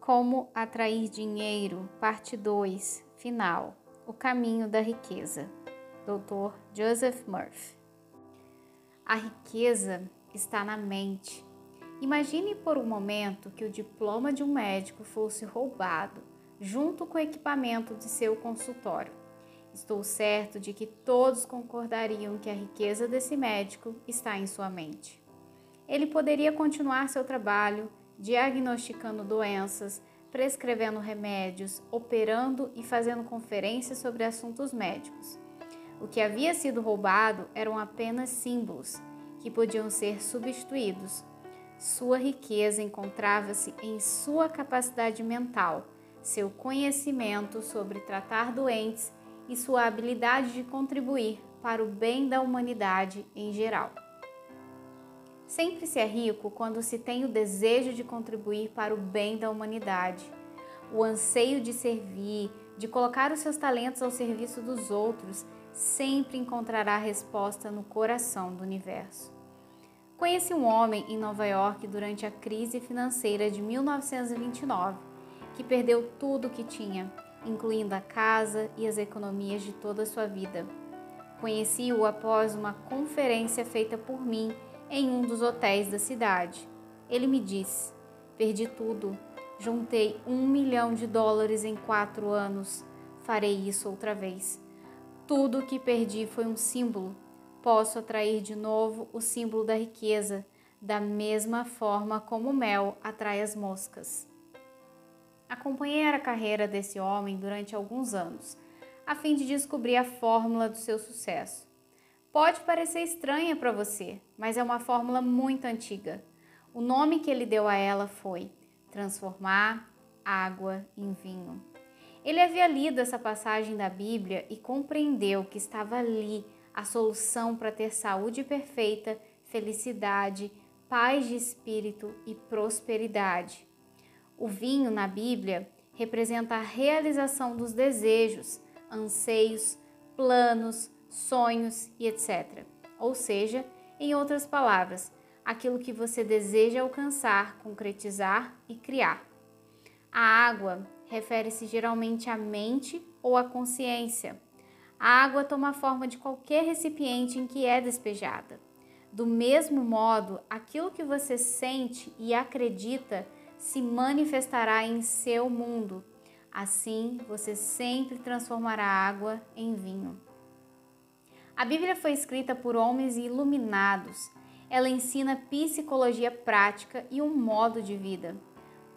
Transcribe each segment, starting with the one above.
Como atrair dinheiro, parte 2, final. O caminho da riqueza. Dr. Joseph Murphy. A riqueza está na mente. Imagine por um momento que o diploma de um médico fosse roubado, junto com o equipamento de seu consultório. Estou certo de que todos concordariam que a riqueza desse médico está em sua mente. Ele poderia continuar seu trabalho, diagnosticando doenças, prescrevendo remédios, operando e fazendo conferências sobre assuntos médicos. O que havia sido roubado eram apenas símbolos, que podiam ser substituídos. Sua riqueza encontrava-se em sua capacidade mental, seu conhecimento sobre tratar doentes e sua habilidade de contribuir para o bem da humanidade em geral. Sempre se é rico quando se tem o desejo de contribuir para o bem da humanidade, o anseio de servir, de colocar os seus talentos ao serviço dos outros, sempre encontrará resposta no coração do universo. Conheci um homem em Nova York durante a crise financeira de 1929, que perdeu tudo o que tinha, incluindo a casa e as economias de toda a sua vida. Conheci-o após uma conferência feita por mim em um dos hotéis da cidade. Ele me disse: perdi tudo, juntei $1 milhão em 4 anos, farei isso outra vez. Tudo o que perdi foi um símbolo. Posso atrair de novo o símbolo da riqueza, da mesma forma como o mel atrai as moscas. Acompanhei a carreira desse homem durante alguns anos, a fim de descobrir a fórmula do seu sucesso. Pode parecer estranha para você, mas é uma fórmula muito antiga. O nome que ele deu a ela foi transformar água em vinho. Ele havia lido essa passagem da Bíblia e compreendeu que estava ali a solução para ter saúde perfeita, felicidade, paz de espírito e prosperidade. O vinho na Bíblia representa a realização dos desejos, anseios, planos, sonhos e etc. Ou seja, em outras palavras, aquilo que você deseja alcançar, concretizar e criar. A água refere-se geralmente à mente ou à consciência. A água toma a forma de qualquer recipiente em que é despejada. Do mesmo modo, aquilo que você sente e acredita se manifestará em seu mundo. Assim, você sempre transformará água em vinho. A Bíblia foi escrita por homens iluminados. Ela ensina psicologia prática e um modo de vida.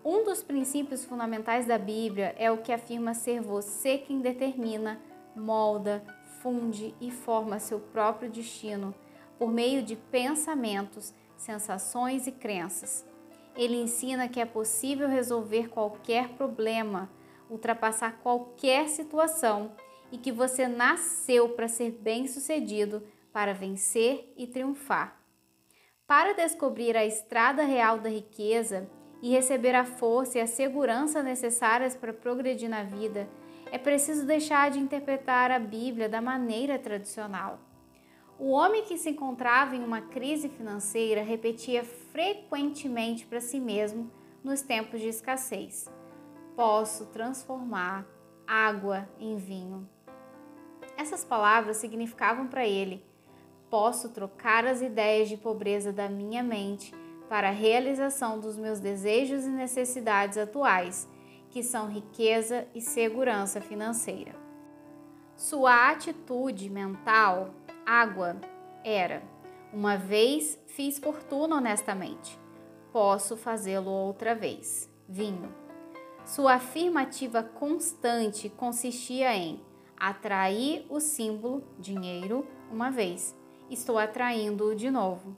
Um dos princípios fundamentais da Bíblia é o que afirma ser você quem determina, molda, funde e forma seu próprio destino por meio de pensamentos, sensações e crenças. Ele ensina que é possível resolver qualquer problema, ultrapassar qualquer situação e que você nasceu para ser bem-sucedido, para vencer e triunfar. Para descobrir a estrada real da riqueza e receber a força e a segurança necessárias para progredir na vida, é preciso deixar de interpretar a Bíblia da maneira tradicional. O homem que se encontrava em uma crise financeira repetia frequentemente para si mesmo nos tempos de escassez: posso transformar água em vinho. Essas palavras significavam para ele: posso trocar as ideias de pobreza da minha mente para a realização dos meus desejos e necessidades atuais, que são riqueza e segurança financeira. Sua atitude mental, água, era: uma vez fiz fortuna honestamente, posso fazê-lo outra vez, vinho. Sua afirmativa constante consistia em atrair o símbolo, dinheiro, uma vez, estou atraindo-o de novo.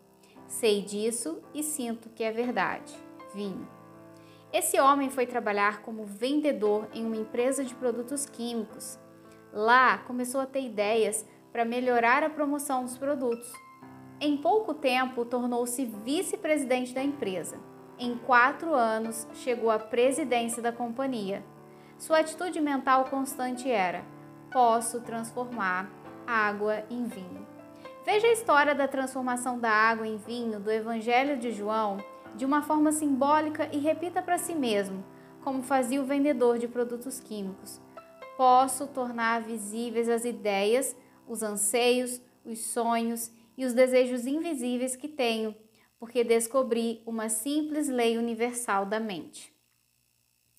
Sei disso e sinto que é verdade, vinho. Esse homem foi trabalhar como vendedor em uma empresa de produtos químicos. Lá, começou a ter ideias para melhorar a promoção dos produtos. Em pouco tempo, tornou-se vice-presidente da empresa. Em 4 anos, chegou à presidência da companhia. Sua atitude mental constante era: posso transformar água em vinho. Veja a história da transformação da água em vinho do Evangelho de João de uma forma simbólica e repita para si mesmo: como fazia o vendedor de produtos químicos. Posso tornar visíveis as ideias, os anseios, os sonhos e os desejos invisíveis que tenho, porque descobri uma simples lei universal da mente.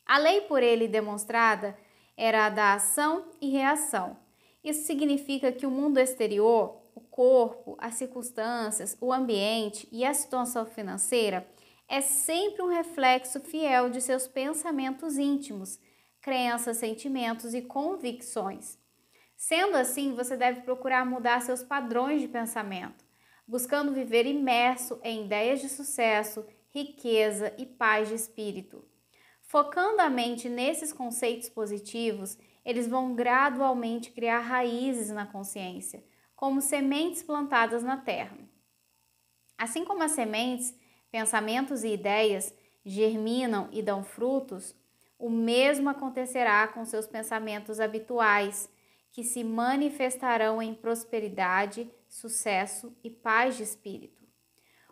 A lei por ele demonstrada era a da ação e reação. Isso significa que o mundo exterior, o corpo, as circunstâncias, o ambiente e a situação financeira é sempre um reflexo fiel de seus pensamentos íntimos, crenças, sentimentos e convicções. Sendo assim, você deve procurar mudar seus padrões de pensamento, buscando viver imerso em ideias de sucesso, riqueza e paz de espírito. Focando a mente nesses conceitos positivos, eles vão gradualmente criar raízes na consciência, como sementes plantadas na terra. Assim como as sementes, pensamentos e ideias germinam e dão frutos, o mesmo acontecerá com seus pensamentos habituais, que se manifestarão em prosperidade, sucesso e paz de espírito.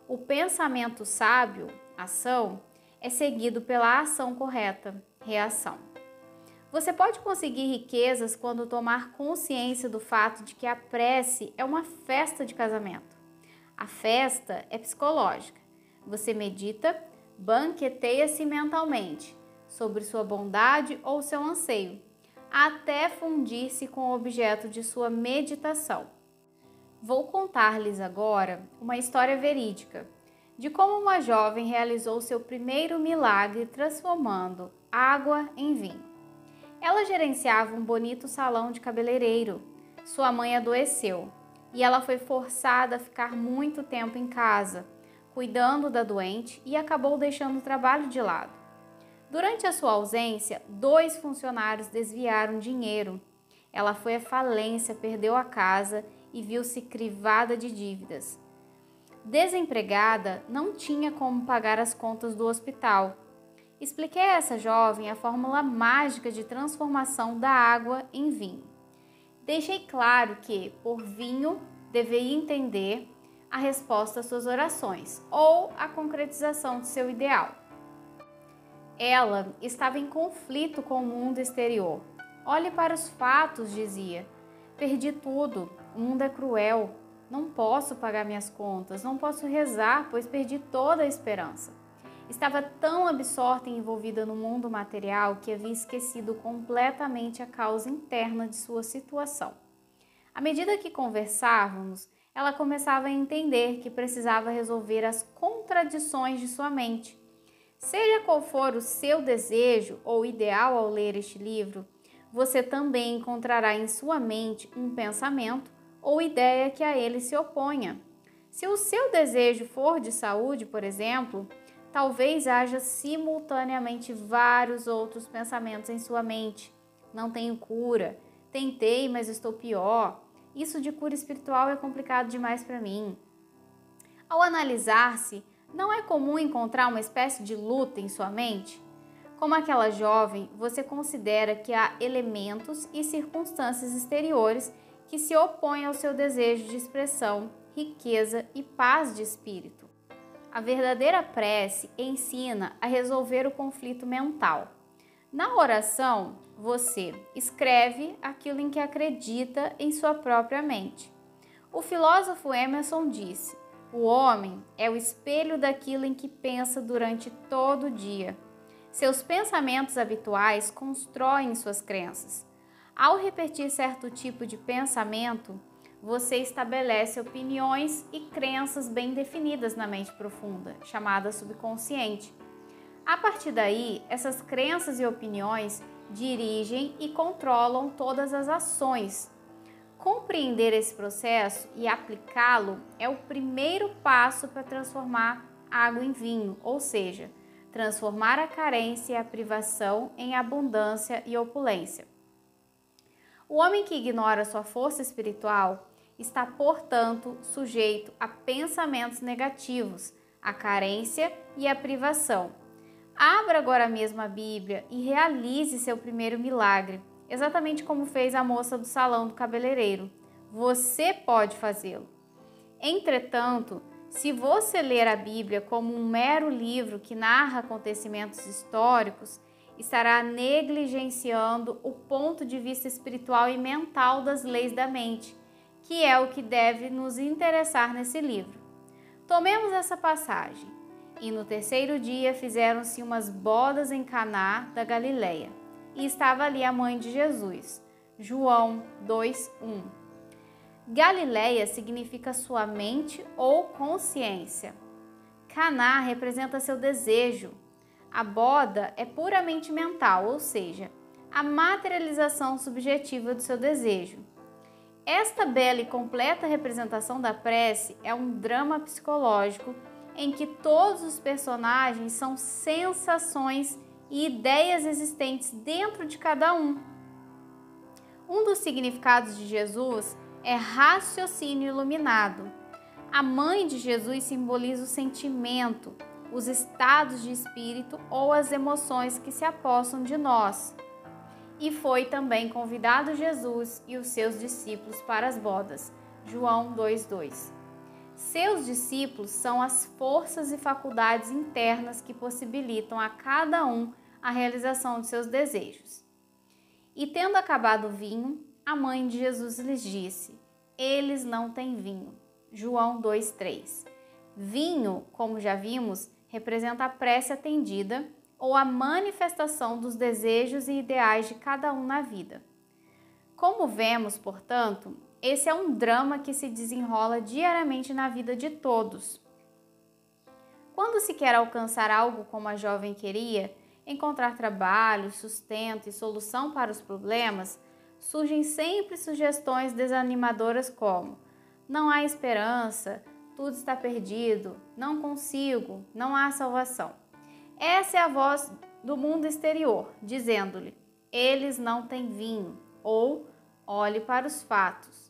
O pensamento sábio, ação, é seguido pela ação correta, reação. Você pode conseguir riquezas quando tomar consciência do fato de que a prece é uma festa de casamento. A festa é psicológica. Você medita, banqueteia-se mentalmente sobre sua bondade ou seu anseio, até fundir-se com o objeto de sua meditação. Vou contar-lhes agora uma história verídica de como uma jovem realizou seu primeiro milagre transformando água em vinho. Ela gerenciava um bonito salão de cabeleireiro. Sua mãe adoeceu e ela foi forçada a ficar muito tempo em casa, cuidando da doente, e acabou deixando o trabalho de lado. Durante a sua ausência, 2 funcionários desviaram dinheiro. Ela foi à falência, perdeu a casa e viu-se crivada de dívidas. Desempregada, não tinha como pagar as contas do hospital. Expliquei a essa jovem a fórmula mágica de transformação da água em vinho. Deixei claro que, por vinho, deveria entender a resposta às suas orações ou a concretização de seu ideal. Ela estava em conflito com o mundo exterior. Olhe para os fatos, dizia. Perdi tudo, o mundo é cruel. Não posso pagar minhas contas, não posso rezar, pois perdi toda a esperança. Estava tão absorta e envolvida no mundo material que havia esquecido completamente a causa interna de sua situação. À medida que conversávamos, ela começava a entender que precisava resolver as contradições de sua mente. Seja qual for o seu desejo ou ideal ao ler este livro, você também encontrará em sua mente um pensamento ou ideia que a ele se oponha. Se o seu desejo for de saúde, por exemplo, talvez haja simultaneamente vários outros pensamentos em sua mente. Não tenho cura, tentei, mas estou pior. Isso de cura espiritual é complicado demais para mim. Ao analisar-se, não é comum encontrar uma espécie de luta em sua mente? Como aquela jovem, você considera que há elementos e circunstâncias exteriores que se opõem ao seu desejo de expressão, riqueza e paz de espírito. A verdadeira prece ensina a resolver o conflito mental. Na oração, você escreve aquilo em que acredita em sua própria mente. O filósofo Emerson disse: o homem é o espelho daquilo em que pensa durante todo o dia. Seus pensamentos habituais constroem suas crenças. Ao repetir certo tipo de pensamento, você estabelece opiniões e crenças bem definidas na mente profunda, chamada subconsciente. A partir daí, essas crenças e opiniões dirigem e controlam todas as ações. Compreender esse processo e aplicá-lo é o primeiro passo para transformar água em vinho, ou seja, transformar a carência e a privação em abundância e opulência. O homem que ignora sua força espiritual está, portanto, sujeito a pensamentos negativos, a carência e a privação. Abra agora mesmo a Bíblia e realize seu primeiro milagre, exatamente como fez a moça do salão do cabeleireiro. Você pode fazê-lo. Entretanto, se você ler a Bíblia como um mero livro que narra acontecimentos históricos, estará negligenciando o ponto de vista espiritual e mental das leis da mente, que é o que deve nos interessar nesse livro. Tomemos essa passagem. E no terceiro dia fizeram-se umas bodas em Caná da Galileia, e estava ali a mãe de Jesus. João 2:1. Galileia significa sua mente ou consciência. Caná representa seu desejo. A boda é puramente mental, ou seja, a materialização subjetiva do seu desejo. Esta bela e completa representação da prece é um drama psicológico em que todos os personagens são sensações e ideias existentes dentro de cada um. Um dos significados de Jesus é raciocínio iluminado. A mãe de Jesus simboliza o sentimento, os estados de espírito ou as emoções que se apossam de nós. E foi também convidado Jesus e os seus discípulos para as bodas. João 2:2. Seus discípulos são as forças e faculdades internas que possibilitam a cada um a realização de seus desejos. E tendo acabado o vinho, a mãe de Jesus lhes disse: eles não têm vinho. João 2:3. Vinho, como já vimos, representa a prece atendida ou a manifestação dos desejos e ideais de cada um na vida. Como vemos, portanto, esse é um drama que se desenrola diariamente na vida de todos. Quando se quer alcançar algo como a jovem queria, encontrar trabalho, sustento e solução para os problemas, surgem sempre sugestões desanimadoras como: não há esperança, tudo está perdido, não consigo, não há salvação. Essa é a voz do mundo exterior, dizendo-lhe: eles não têm vinho, ou olhe para os fatos.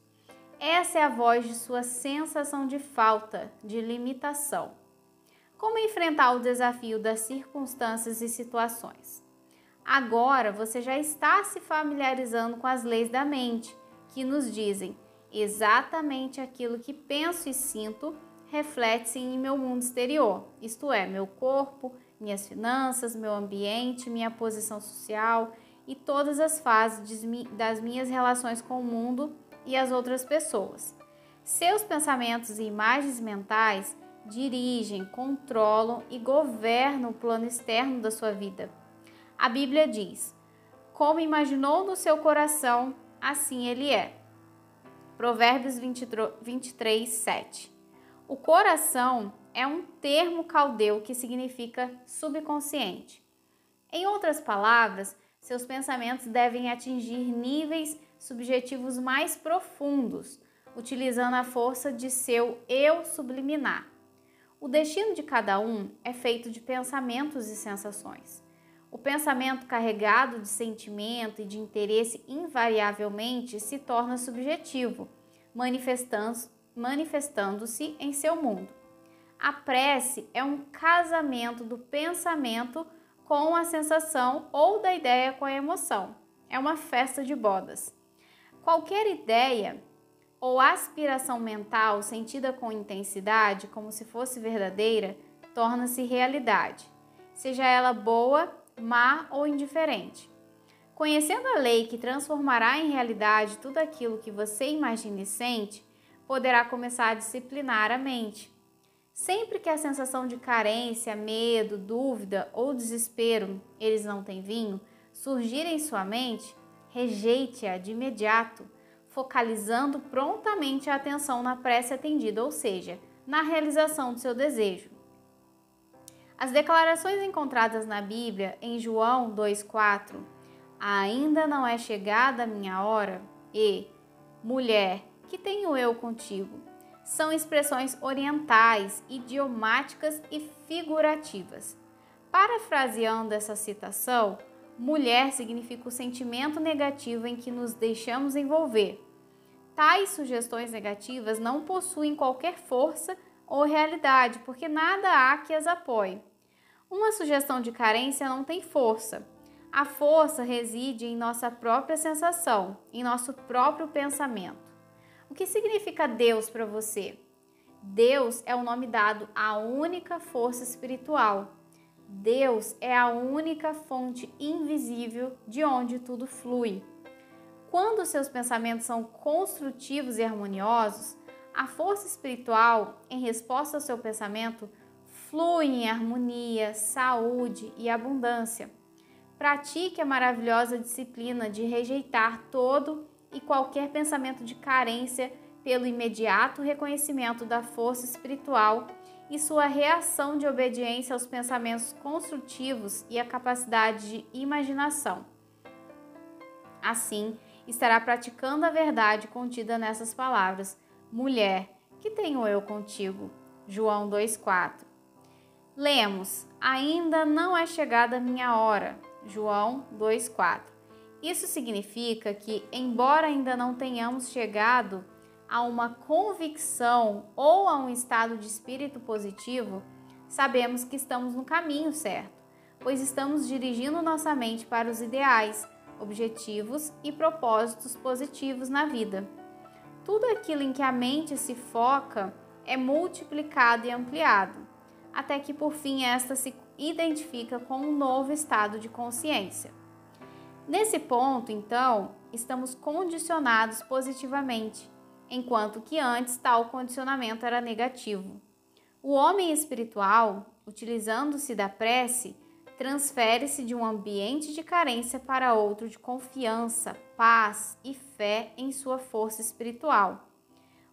Essa é a voz de sua sensação de falta, de limitação. Como enfrentar o desafio das circunstâncias e situações? Agora você já está se familiarizando com as leis da mente, que nos dizem: exatamente aquilo que penso e sinto reflete-se em meu mundo exterior, isto é, meu corpo, minhas finanças, meu ambiente, minha posição social e todas as fases das minhas relações com o mundo e as outras pessoas. Seus pensamentos e imagens mentais dirigem, controlam e governam o plano externo da sua vida. A Bíblia diz: como imaginou no seu coração, assim ele é. Provérbios 23:7. O coração é um termo caldeu que significa subconsciente. Em outras palavras, seus pensamentos devem atingir níveis subjetivos mais profundos, utilizando a força de seu eu subliminar. O destino de cada um é feito de pensamentos e sensações. O pensamento carregado de sentimento e de interesse invariavelmente se torna subjetivo, manifestando-se em seu mundo. A prece é um casamento do pensamento com a sensação ou da ideia com a emoção. É uma festa de bodas. Qualquer ideia ou aspiração mental sentida com intensidade, como se fosse verdadeira, torna-se realidade, seja ela boa, má ou indiferente. Conhecendo a lei que transformará em realidade tudo aquilo que você imagina e sente, poderá começar a disciplinar a mente. Sempre que a sensação de carência, medo, dúvida ou desespero, eles não têm vinho, surgir em sua mente, rejeite-a de imediato, focalizando prontamente a atenção na prece atendida, ou seja, na realização do seu desejo. As declarações encontradas na Bíblia, em João 2,4, ainda não é chegada a minha hora, e mulher, que tenho eu contigo? São expressões orientais, idiomáticas e figurativas. Parafraseando essa citação, mulher significa o sentimento negativo em que nos deixamos envolver. Tais sugestões negativas não possuem qualquer força ou realidade, porque nada há que as apoie. Uma sugestão de carência não tem força. A força reside em nossa própria sensação, em nosso próprio pensamento. O que significa Deus para você? Deus é o nome dado à única força espiritual. Deus é a única fonte invisível de onde tudo flui. Quando seus pensamentos são construtivos e harmoniosos, a força espiritual, em resposta ao seu pensamento, flui em harmonia, saúde e abundância. Pratique a maravilhosa disciplina de rejeitar todo e qualquer pensamento de carência pelo imediato reconhecimento da força espiritual e sua reação de obediência aos pensamentos construtivos e a capacidade de imaginação. Assim, estará praticando a verdade contida nessas palavras: mulher, que tenho eu contigo? João 2,4. Lemos: ainda não é chegada a minha hora. João 2,4. Isso significa que, embora ainda não tenhamos chegado a uma convicção ou a um estado de espírito positivo, sabemos que estamos no caminho certo, pois estamos dirigindo nossa mente para os ideais, objetivos e propósitos positivos na vida. Tudo aquilo em que a mente se foca é multiplicado e ampliado, até que por fim esta se identifica com um novo estado de consciência. Nesse ponto, então, estamos condicionados positivamente, enquanto que antes tal condicionamento era negativo. O homem espiritual, utilizando-se da prece, transfere-se de um ambiente de carência para outro de confiança, paz e fé em sua força espiritual.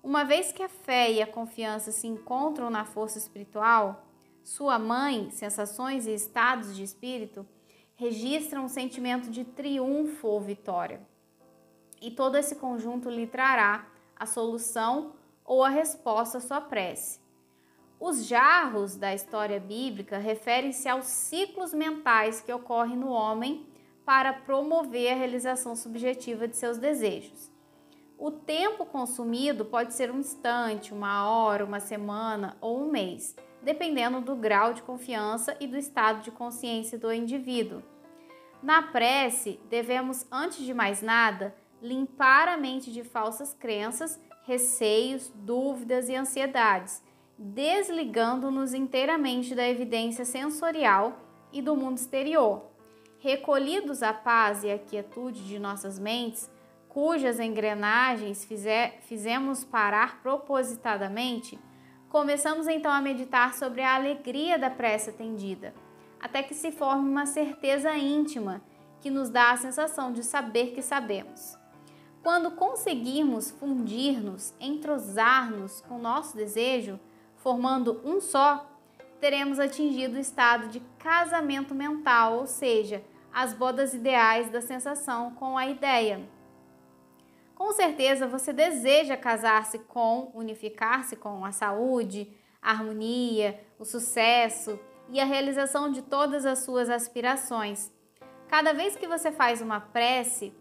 Uma vez que a fé e a confiança se encontram na força espiritual, sua mãe, sensações e estados de espírito registram um sentimento de triunfo ou vitória. E todo esse conjunto lhe trará a solução ou a resposta à sua prece. Os jarros da história bíblica referem-se aos ciclos mentais que ocorrem no homem para promover a realização subjetiva de seus desejos. O tempo consumido pode ser um instante, uma hora, uma semana ou um mês, dependendo do grau de confiança e do estado de consciência do indivíduo. Na prece, devemos, antes de mais nada, limpar a mente de falsas crenças, receios, dúvidas e ansiedades, desligando-nos inteiramente da evidência sensorial e do mundo exterior. Recolhidos à paz e à quietude de nossas mentes, cujas engrenagens fizemos parar propositadamente, começamos então a meditar sobre a alegria da prece atendida, até que se forme uma certeza íntima que nos dá a sensação de saber que sabemos. Quando conseguirmos fundir-nos, entrosar-nos com o nosso desejo, formando um só, teremos atingido o estado de casamento mental, ou seja, as bodas ideais da sensação com a ideia. Com certeza você deseja casar-se unificar-se com a saúde, a harmonia, o sucesso e a realização de todas as suas aspirações. Cada vez que você faz uma prece,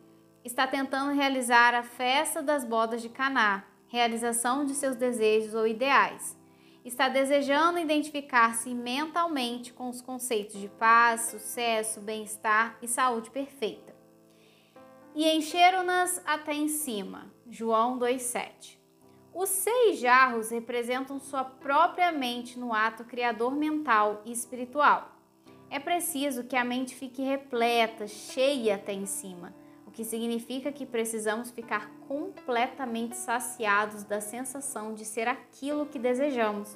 está tentando realizar a festa das bodas de Caná, realização de seus desejos ou ideais. Está desejando identificar-se mentalmente com os conceitos de paz, sucesso, bem-estar e saúde perfeita. E encheram-nas até em cima. João 2,7. Os 6 jarros representam sua própria mente no ato criador mental e espiritual. É preciso que a mente fique repleta, cheia até em cima, o que significa que precisamos ficar completamente saciados da sensação de ser aquilo que desejamos.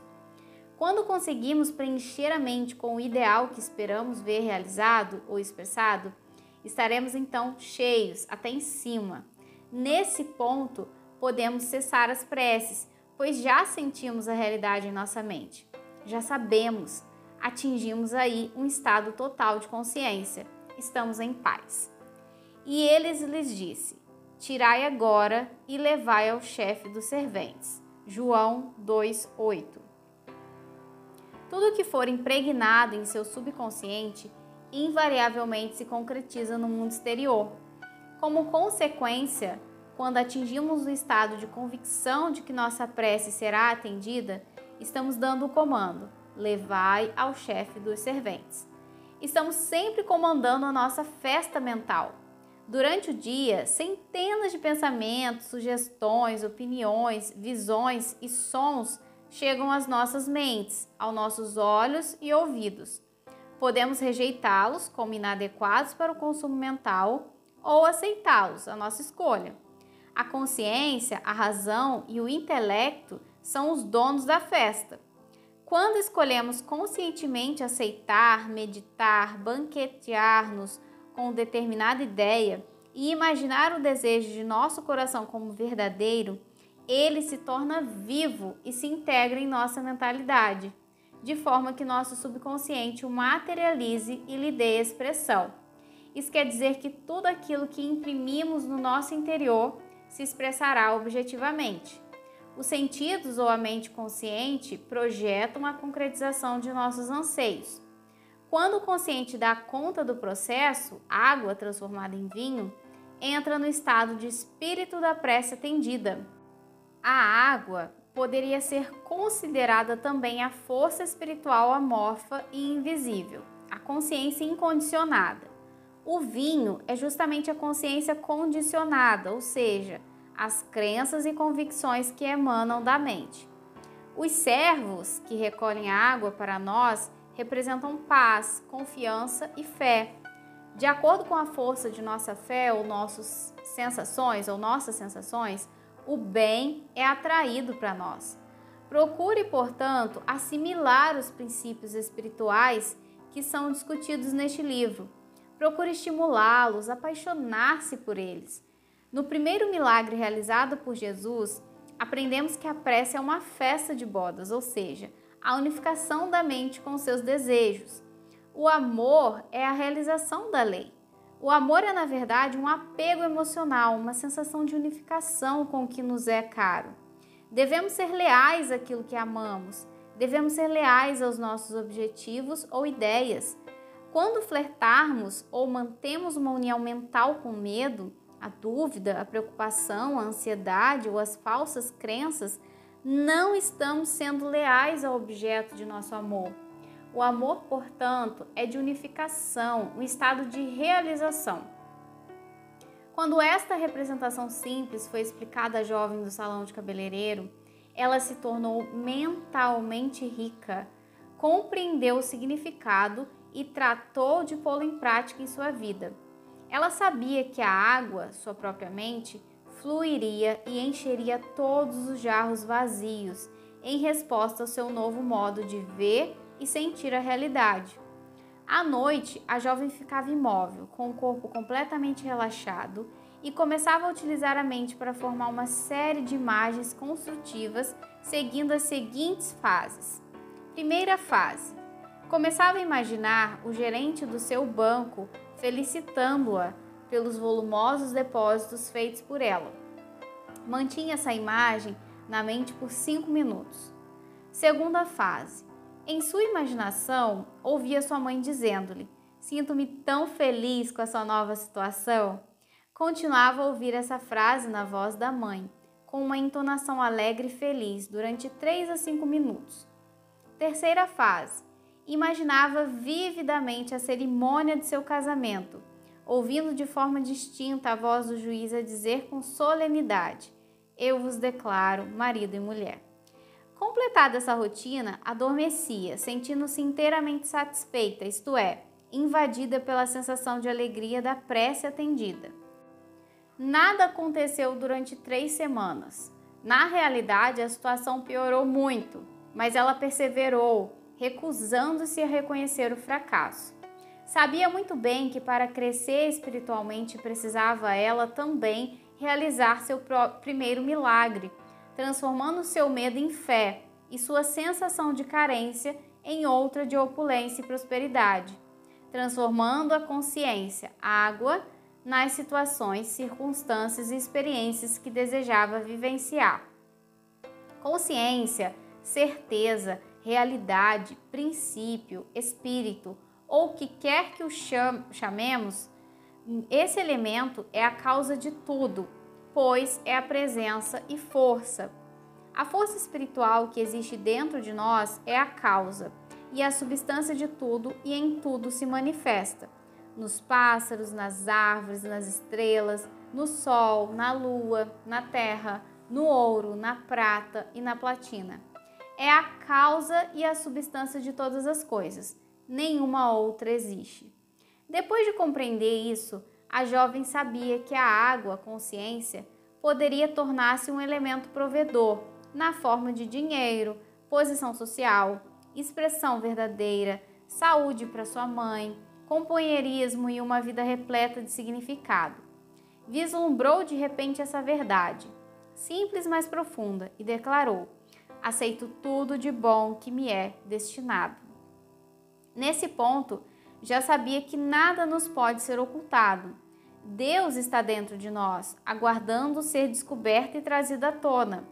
Quando conseguimos preencher a mente com o ideal que esperamos ver realizado ou expressado, estaremos então cheios até em cima. Nesse ponto, podemos cessar as preces, pois já sentimos a realidade em nossa mente. Já sabemos, atingimos aí um estado total de consciência. Estamos em paz. E eles lhes disse: tirai agora e levai ao chefe dos serventes. João 2,8. Tudo que for impregnado em seu subconsciente invariavelmente se concretiza no mundo exterior. Como consequência, quando atingimos o estado de convicção de que nossa prece será atendida, estamos dando o comando: levai ao chefe dos serventes. Estamos sempre comandando a nossa festa mental. Durante o dia, centenas de pensamentos, sugestões, opiniões, visões e sons chegam às nossas mentes, aos nossos olhos e ouvidos. Podemos rejeitá-los como inadequados para o consumo mental ou aceitá-los, a nossa escolha. A consciência, a razão e o intelecto são os donos da festa. Quando escolhemos conscientemente aceitar, meditar, banquetear-nos com determinada ideia e imaginar o desejo de nosso coração como verdadeiro, ele se torna vivo e se integra em nossa mentalidade, de forma que nosso subconsciente o materialize e lhe dê expressão. Isso quer dizer que tudo aquilo que imprimimos no nosso interior se expressará objetivamente. Os sentidos ou a mente consciente projetam a concretização de nossos anseios. Quando o consciente dá conta do processo, água transformada em vinho, entra no estado de espírito da prece atendida. A água poderia ser considerada também a força espiritual amorfa e invisível, a consciência incondicionada. O vinho é justamente a consciência condicionada, ou seja, as crenças e convicções que emanam da mente. Os servos que recolhem a água para nós representam paz, confiança e fé. De acordo com a força de nossa fé ou nossas sensações, o bem é atraído para nós. Procure, portanto, assimilar os princípios espirituais que são discutidos neste livro. Procure estimulá-los, apaixonar-se por eles. No primeiro milagre realizado por Jesus, aprendemos que a prece é uma festa de bodas, ou seja, a unificação da mente com seus desejos. O amor é a realização da lei. O amor é, na verdade, um apego emocional, uma sensação de unificação com o que nos é caro. Devemos ser leais àquilo que amamos, devemos ser leais aos nossos objetivos ou ideias. Quando flertarmos ou mantemos uma união mental com o medo, a dúvida, a preocupação, a ansiedade ou as falsas crenças, não estamos sendo leais ao objeto de nosso amor. O amor, portanto, é de unificação, um estado de realização. Quando esta representação simples foi explicada à jovem do salão de cabeleireiro, ela se tornou mentalmente rica, compreendeu o significado e tratou de pô-lo em prática em sua vida. Ela sabia que a água, sua própria mente, fluiria e encheria todos os jarros vazios em resposta ao seu novo modo de ver e sentir a realidade. À noite, a jovem ficava imóvel, com o corpo completamente relaxado e começava a utilizar a mente para formar uma série de imagens construtivas, seguindo as seguintes fases. Primeira fase. Começava a imaginar o gerente do seu banco felicitando-a pelos volumosos depósitos feitos por ela. Mantinha essa imagem na mente por 5 minutos. Segunda fase. Em sua imaginação, ouvia sua mãe dizendo-lhe: "Sinto-me tão feliz com essa nova situação." Continuava a ouvir essa frase na voz da mãe, com uma entonação alegre e feliz, durante 3 a 5 minutos. Terceira fase. Imaginava vividamente a cerimônia de seu casamento, ouvindo de forma distinta a voz do juiz a dizer com solenidade: "Eu vos declaro marido e mulher." Completada essa rotina, adormecia, sentindo-se inteiramente satisfeita, isto é, invadida pela sensação de alegria da prece atendida. Nada aconteceu durante 3 semanas. Na realidade, a situação piorou muito, mas ela perseverou, recusando-se a reconhecer o fracasso. Sabia muito bem que para crescer espiritualmente precisava ela também realizar seu primeiro milagre, transformando seu medo em fé e sua sensação de carência em outra de opulência e prosperidade, transformando a consciência, água, nas situações, circunstâncias e experiências que desejava vivenciar. Consciência, certeza, realidade, princípio, espírito, ou o que quer que o chamemos, esse elemento é a causa de tudo, pois é a presença e força. A força espiritual que existe dentro de nós é a causa e a substância de tudo e em tudo se manifesta. Nos pássaros, nas árvores, nas estrelas, no sol, na lua, na terra, no ouro, na prata e na platina. É a causa e a substância de todas as coisas. nenhuma outra existe. Depois de compreender isso, a jovem sabia que a água, a consciência, poderia tornar-se um elemento provedor, na forma de dinheiro, posição social, expressão verdadeira, saúde para sua mãe, companheirismo e uma vida repleta de significado. Vislumbrou de repente essa verdade, simples mas profunda, e declarou: aceito tudo de bom que me é destinado. Nesse ponto, já sabia que nada nos pode ser ocultado. Deus está dentro de nós, aguardando ser descoberto e trazido à tona.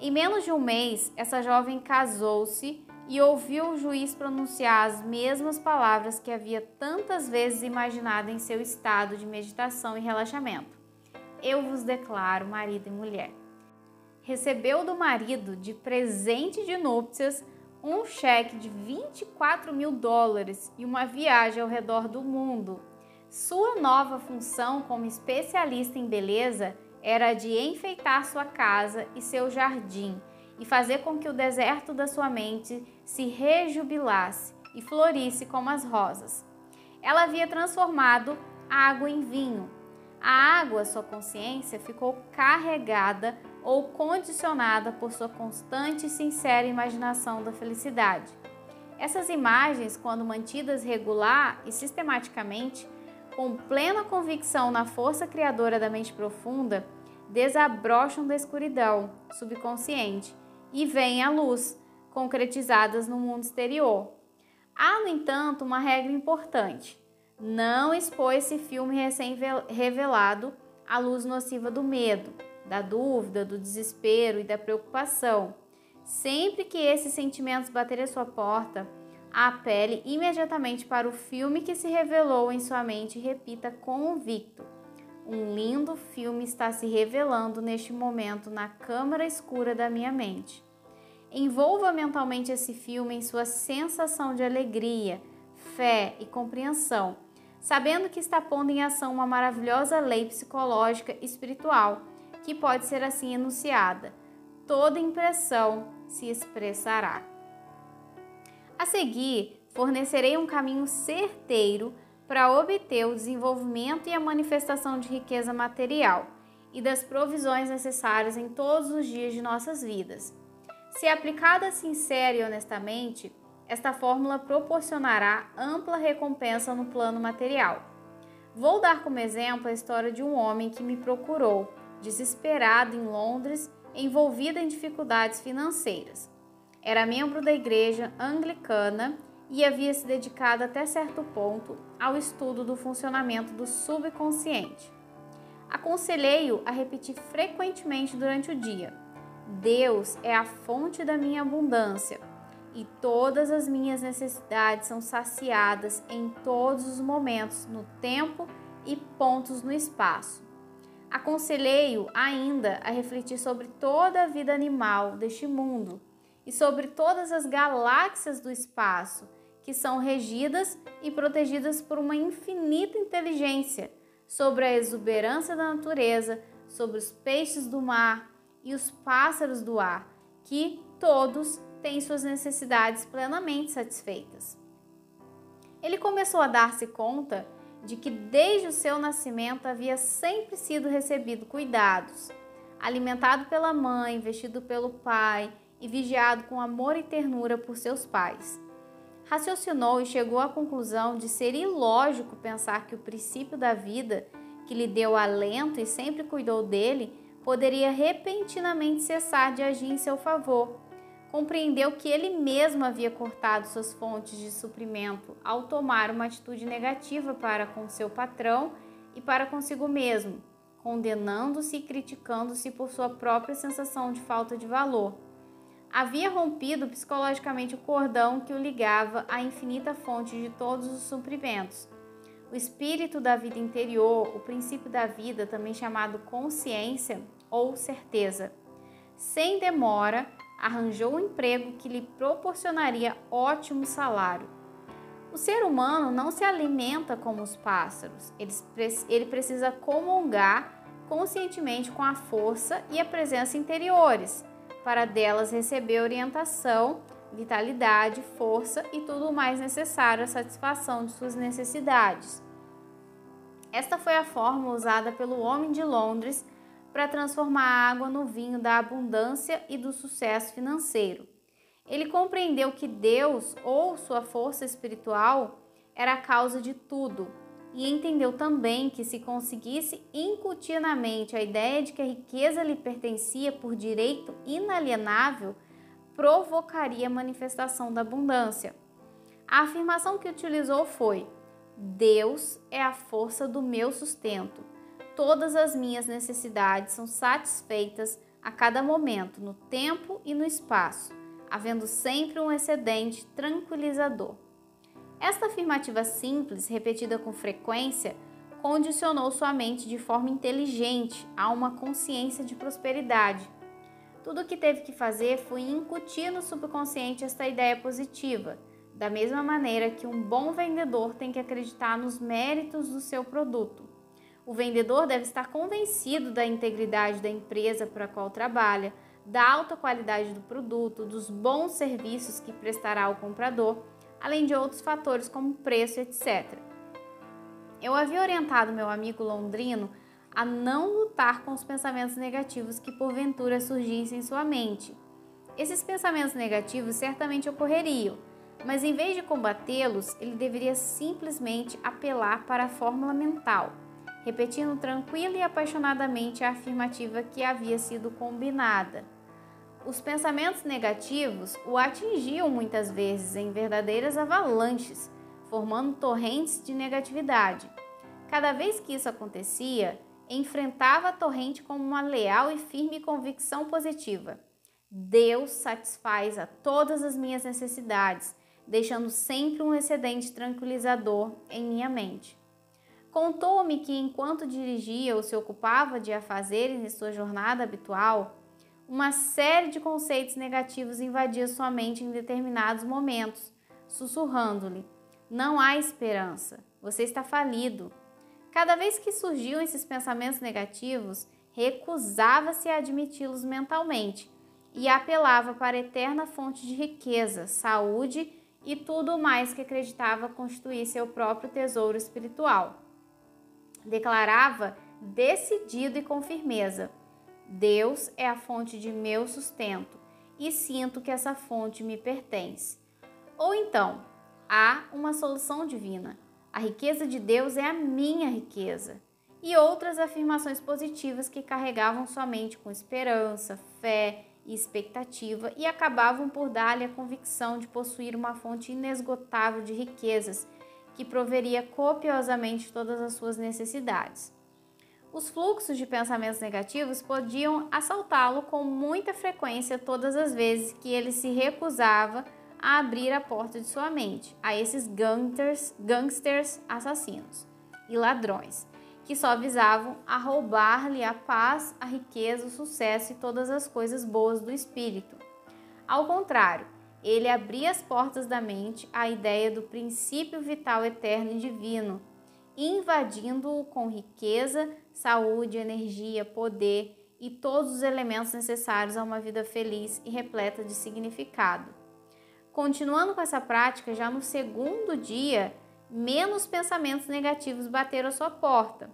Em menos de um mês, essa jovem casou-se e ouviu o juiz pronunciar as mesmas palavras que havia tantas vezes imaginado em seu estado de meditação e relaxamento. Eu vos declaro marido e mulher. Recebeu do marido, de presente de núpcias, um cheque de $24.000 e uma viagem ao redor do mundo. Sua nova função como especialista em beleza era de enfeitar sua casa e seu jardim e fazer com que o deserto da sua mente se rejubilasse e florisse como as rosas. Ela havia transformado a água em vinho. A água, sua consciência, ficou carregada ou condicionada por sua constante e sincera imaginação da felicidade. Essas imagens, quando mantidas regular e sistematicamente, com plena convicção na força criadora da mente profunda, desabrocham da escuridão subconsciente e vêm à luz, concretizadas no mundo exterior. Há, no entanto, uma regra importante: não expor esse filme recém-revelado à luz nociva do medo, da dúvida, do desespero e da preocupação. Sempre que esses sentimentos baterem à sua porta, apele imediatamente para o filme que se revelou em sua mente e repita convicto: um lindo filme está se revelando neste momento na câmara escura da minha mente. Envolva mentalmente esse filme em sua sensação de alegria, fé e compreensão, sabendo que está pondo em ação uma maravilhosa lei psicológica e espiritual, que pode ser assim enunciada: toda impressão se expressará. A seguir, fornecerei um caminho certeiro para obter o desenvolvimento e a manifestação de riqueza material e das provisões necessárias em todos os dias de nossas vidas. Se aplicada sincera e honestamente, esta fórmula proporcionará ampla recompensa no plano material. Vou dar como exemplo a história de um homem que me procurou, desesperado em Londres, envolvido em dificuldades financeiras. Era membro da igreja anglicana e havia se dedicado até certo ponto ao estudo do funcionamento do subconsciente. Aconselhei-o a repetir frequentemente durante o dia: Deus é a fonte da minha abundância e todas as minhas necessidades são saciadas em todos os momentos, no tempo e pontos no espaço. Aconselhei-o ainda a refletir sobre toda a vida animal deste mundo e sobre todas as galáxias do espaço, que são regidas e protegidas por uma infinita inteligência, sobre a exuberância da natureza, sobre os peixes do mar e os pássaros do ar, que todos têm suas necessidades plenamente satisfeitas. Ele começou a dar-se conta de que desde o seu nascimento havia sempre sido recebido cuidados, alimentado pela mãe, vestido pelo pai e vigiado com amor e ternura por seus pais. Raciocinou e chegou à conclusão de ser ilógico pensar que o princípio da vida, que lhe deu alento e sempre cuidou dele, poderia repentinamente cessar de agir em seu favor. Compreendeu que ele mesmo havia cortado suas fontes de suprimento ao tomar uma atitude negativa para com seu patrão e para consigo mesmo, condenando-se e criticando-se por sua própria sensação de falta de valor. Havia rompido psicologicamente o cordão que o ligava à infinita fonte de todos os suprimentos. O espírito da vida interior, o princípio da vida, também chamado consciência ou certeza. Sem demora, arranjou um emprego que lhe proporcionaria ótimo salário. O ser humano não se alimenta como os pássaros. Ele precisa comungar conscientemente com a força e a presença interiores, para delas receber orientação vitalidade, força e tudo o mais necessário à satisfação de suas necessidades. Esta foi a fórmula usada pelo homem de Londres para transformar a água no vinho da abundância e do sucesso financeiro. Ele compreendeu que Deus, ou sua força espiritual, era a causa de tudo, e entendeu também que se conseguisse incutir na mente a ideia de que a riqueza lhe pertencia por direito inalienável, provocaria a manifestação da abundância. A afirmação que utilizou foi: Deus é a força do meu sustento. Todas as minhas necessidades são satisfeitas a cada momento, no tempo e no espaço, havendo sempre um excedente tranquilizador. Esta afirmativa simples, repetida com frequência, condicionou sua mente de forma inteligente a uma consciência de prosperidade. Tudo o que teve que fazer foi incutir no subconsciente esta ideia positiva, da mesma maneira que um bom vendedor tem que acreditar nos méritos do seu produto. O vendedor deve estar convencido da integridade da empresa para a qual trabalha, da alta qualidade do produto, dos bons serviços que prestará ao comprador, além de outros fatores como preço, etc. Eu havia orientado meu amigo londrino a não lutar com os pensamentos negativos que porventura surgissem em sua mente. Esses pensamentos negativos certamente ocorreriam, mas em vez de combatê-los, ele deveria simplesmente apelar para a fórmula mental, repetindo tranquila e apaixonadamente a afirmativa que havia sido combinada. Os pensamentos negativos o atingiam muitas vezes em verdadeiras avalanches, formando torrentes de negatividade. Cada vez que isso acontecia, enfrentava a torrente com uma leal e firme convicção positiva. Deus satisfaz a todas as minhas necessidades, deixando sempre um excedente tranquilizador em minha mente. Contou-me que enquanto dirigia ou se ocupava de afazeres em sua jornada habitual, uma série de conceitos negativos invadia sua mente em determinados momentos, sussurrando-lhe: não há esperança, você está falido. Cada vez que surgiam esses pensamentos negativos, recusava-se a admiti-los mentalmente e apelava para a eterna fonte de riqueza, saúde e tudo o mais que acreditava constituir seu próprio tesouro espiritual. Declarava decidido e com firmeza: Deus é a fonte de meu sustento e sinto que essa fonte me pertence. Ou então, há uma solução divina. A riqueza de Deus é a minha riqueza. E outras afirmações positivas que carregavam sua mente com esperança, fé e expectativa e acabavam por dar-lhe a convicção de possuir uma fonte inesgotável de riquezas que proveria copiosamente todas as suas necessidades. Os fluxos de pensamentos negativos podiam assaltá-lo com muita frequência todas as vezes que ele se recusava a abrir a porta de sua mente a esses gangsters assassinos e ladrões, que só visavam a roubar-lhe a paz, a riqueza, o sucesso e todas as coisas boas do espírito. Ao contrário, ele abria as portas da mente à ideia do princípio vital eterno e divino, invadindo-o com riqueza, saúde, energia, poder e todos os elementos necessários a uma vida feliz e repleta de significado. Continuando com essa prática, já no segundo dia, menos pensamentos negativos bateram à sua porta.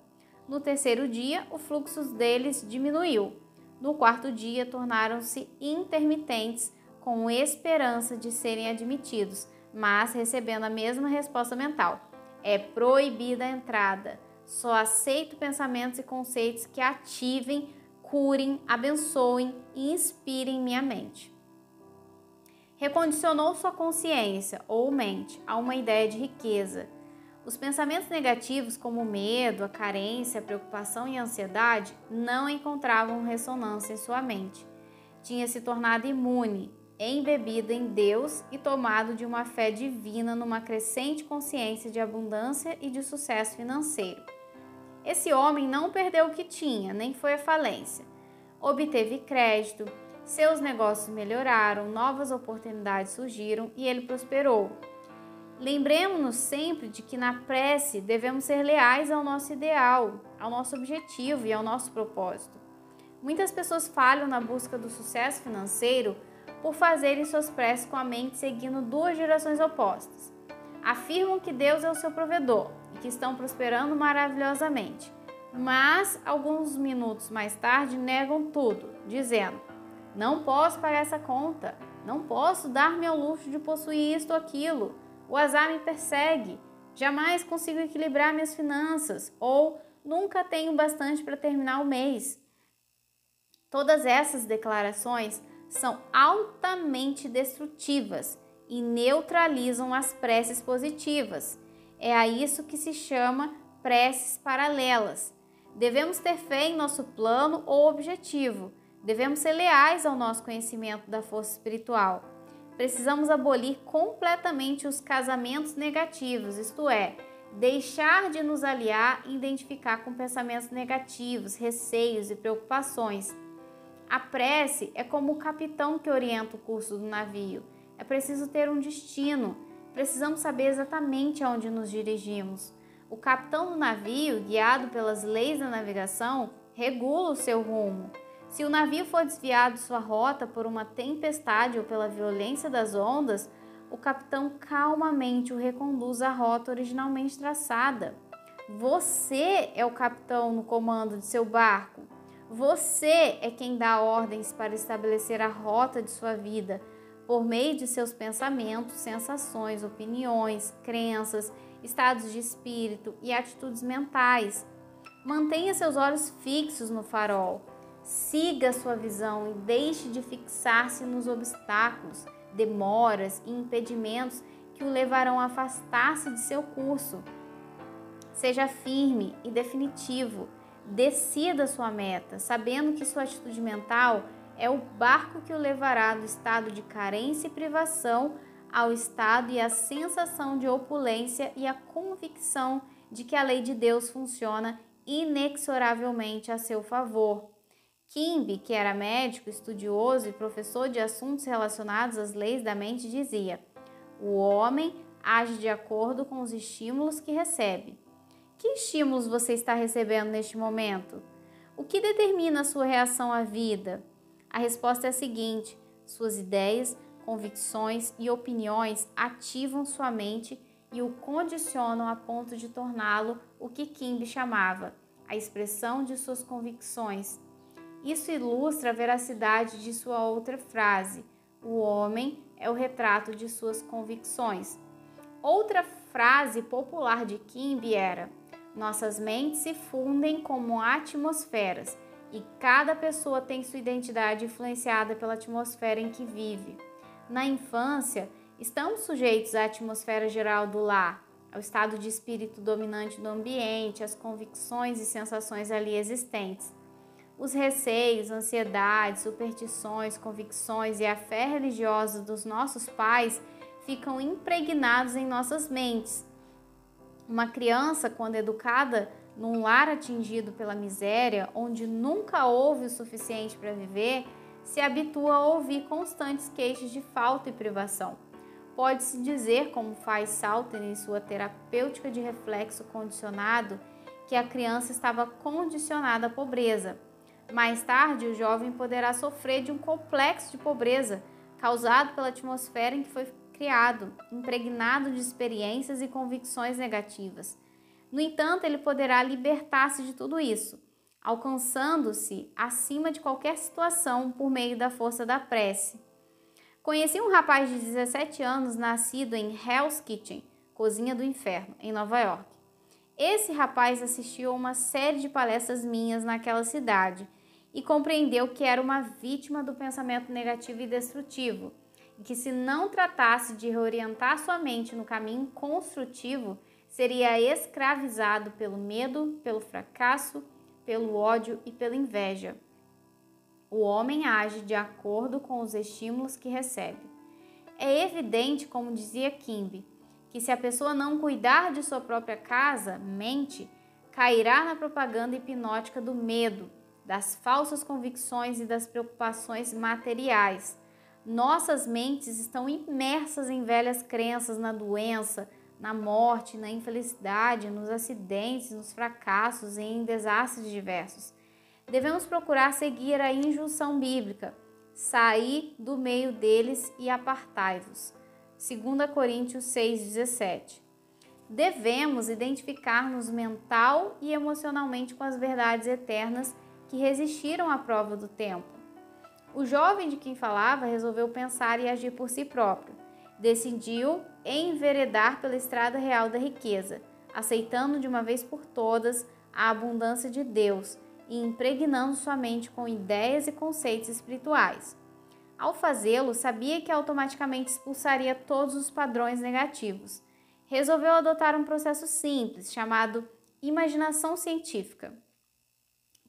No terceiro dia, o fluxo deles diminuiu. No quarto dia, tornaram-se intermitentes, com esperança de serem admitidos, mas recebendo a mesma resposta mental: é proibida a entrada. Só aceito pensamentos e conceitos que ativem, curem, abençoem e inspirem minha mente. Recondicionou sua consciência ou mente a uma ideia de riqueza. Os pensamentos negativos, como o medo, a carência, a preocupação e a ansiedade, não encontravam ressonância em sua mente. Tinha se tornado imune, embebido em Deus e tomado de uma fé divina numa crescente consciência de abundância e de sucesso financeiro. Esse homem não perdeu o que tinha, nem foi à falência. Obteve crédito, seus negócios melhoraram, novas oportunidades surgiram e ele prosperou. Lembremos-nos sempre de que na prece devemos ser leais ao nosso ideal, ao nosso objetivo e ao nosso propósito. Muitas pessoas falham na busca do sucesso financeiro por fazerem suas preces com a mente seguindo duas direções opostas. Afirmam que Deus é o seu provedor e que estão prosperando maravilhosamente, mas alguns minutos mais tarde negam tudo, dizendo: não posso pagar essa conta, não posso dar-me ao luxo de possuir isto ou aquilo, o azar me persegue, jamais consigo equilibrar minhas finanças ou nunca tenho bastante para terminar o mês. Todas essas declarações são altamente destrutivas e neutralizam as preces positivas. É a isso que se chama preces paralelas. Devemos ter fé em nosso plano ou objetivo. Devemos ser leais ao nosso conhecimento da força espiritual. Precisamos abolir completamente os casamentos negativos, isto é, deixar de nos aliar e identificar com pensamentos negativos, receios e preocupações. A prece é como o capitão que orienta o curso do navio. É preciso ter um destino. Precisamos saber exatamente aonde nos dirigimos. O capitão do navio, guiado pelas leis da navegação, regula o seu rumo. Se o navio for desviado de sua rota por uma tempestade ou pela violência das ondas, o capitão calmamente o reconduz à rota originalmente traçada. Você é o capitão no comando de seu barco. Você é quem dá ordens para estabelecer a rota de sua vida por meio de seus pensamentos, sensações, opiniões, crenças, estados de espírito e atitudes mentais. Mantenha seus olhos fixos no farol. Siga sua visão e deixe de fixar-se nos obstáculos, demoras e impedimentos que o levarão a afastar-se de seu curso. Seja firme e definitivo. Decida sua meta, sabendo que sua atitude mental é o barco que o levará do estado de carência e privação ao estado e à sensação de opulência e a convicção de que a lei de Deus funciona inexoravelmente a seu favor. Kimbe, que era médico, estudioso e professor de assuntos relacionados às leis da mente, dizia: o homem age de acordo com os estímulos que recebe. Que estímulos você está recebendo neste momento? O que determina a sua reação à vida? A resposta é a seguinte: suas ideias, convicções e opiniões ativam sua mente e o condicionam a ponto de torná-lo o que Kimbe chamava a expressão de suas convicções. Isso ilustra a veracidade de sua outra frase: o homem é o retrato de suas convicções. Outra frase popular de Kimbe era: nossas mentes se fundem como atmosferas e cada pessoa tem sua identidade influenciada pela atmosfera em que vive. Na infância, estamos sujeitos à atmosfera geral do lar, ao estado de espírito dominante do ambiente, às convicções e sensações ali existentes. Os receios, ansiedades, superstições, convicções e a fé religiosa dos nossos pais ficam impregnados em nossas mentes. Uma criança, quando educada num lar atingido pela miséria, onde nunca houve o suficiente para viver, se habitua a ouvir constantes queixas de falta e privação. Pode-se dizer, como faz Salter em sua terapêutica de reflexo condicionado, que a criança estava condicionada à pobreza. Mais tarde, o jovem poderá sofrer de um complexo de pobreza, causado pela atmosfera em que foi criado, impregnado de experiências e convicções negativas. No entanto, ele poderá libertar-se de tudo isso, alcançando-se acima de qualquer situação por meio da força da prece. Conheci um rapaz de 17 anos nascido em Hell's Kitchen, Cozinha do Inferno, em Nova York. Esse rapaz assistiu a uma série de palestras minhas naquela cidade e compreendeu que era uma vítima do pensamento negativo e destrutivo, e que se não tratasse de reorientar sua mente no caminho construtivo, seria escravizado pelo medo, pelo fracasso, pelo ódio e pela inveja. O homem age de acordo com os estímulos que recebe. É evidente, como dizia Kimbe, que se a pessoa não cuidar de sua própria casa, mente, cairá na propaganda hipnótica do medo, das falsas convicções e das preocupações materiais. Nossas mentes estão imersas em velhas crenças na doença, na morte, na infelicidade, nos acidentes, nos fracassos e em desastres diversos. Devemos procurar seguir a injunção bíblica: saí do meio deles e apartai-vos. 2 Coríntios 6,17. Devemos identificar-nos mental e emocionalmente com as verdades eternas que resistiram à prova do tempo. O jovem de quem falava resolveu pensar e agir por si próprio. Decidiu enveredar pela estrada real da riqueza, aceitando de uma vez por todas a abundância de Deus e impregnando sua mente com ideias e conceitos espirituais. Ao fazê-lo, sabia que automaticamente expulsaria todos os padrões negativos. Resolveu adotar um processo simples, chamado imaginação científica.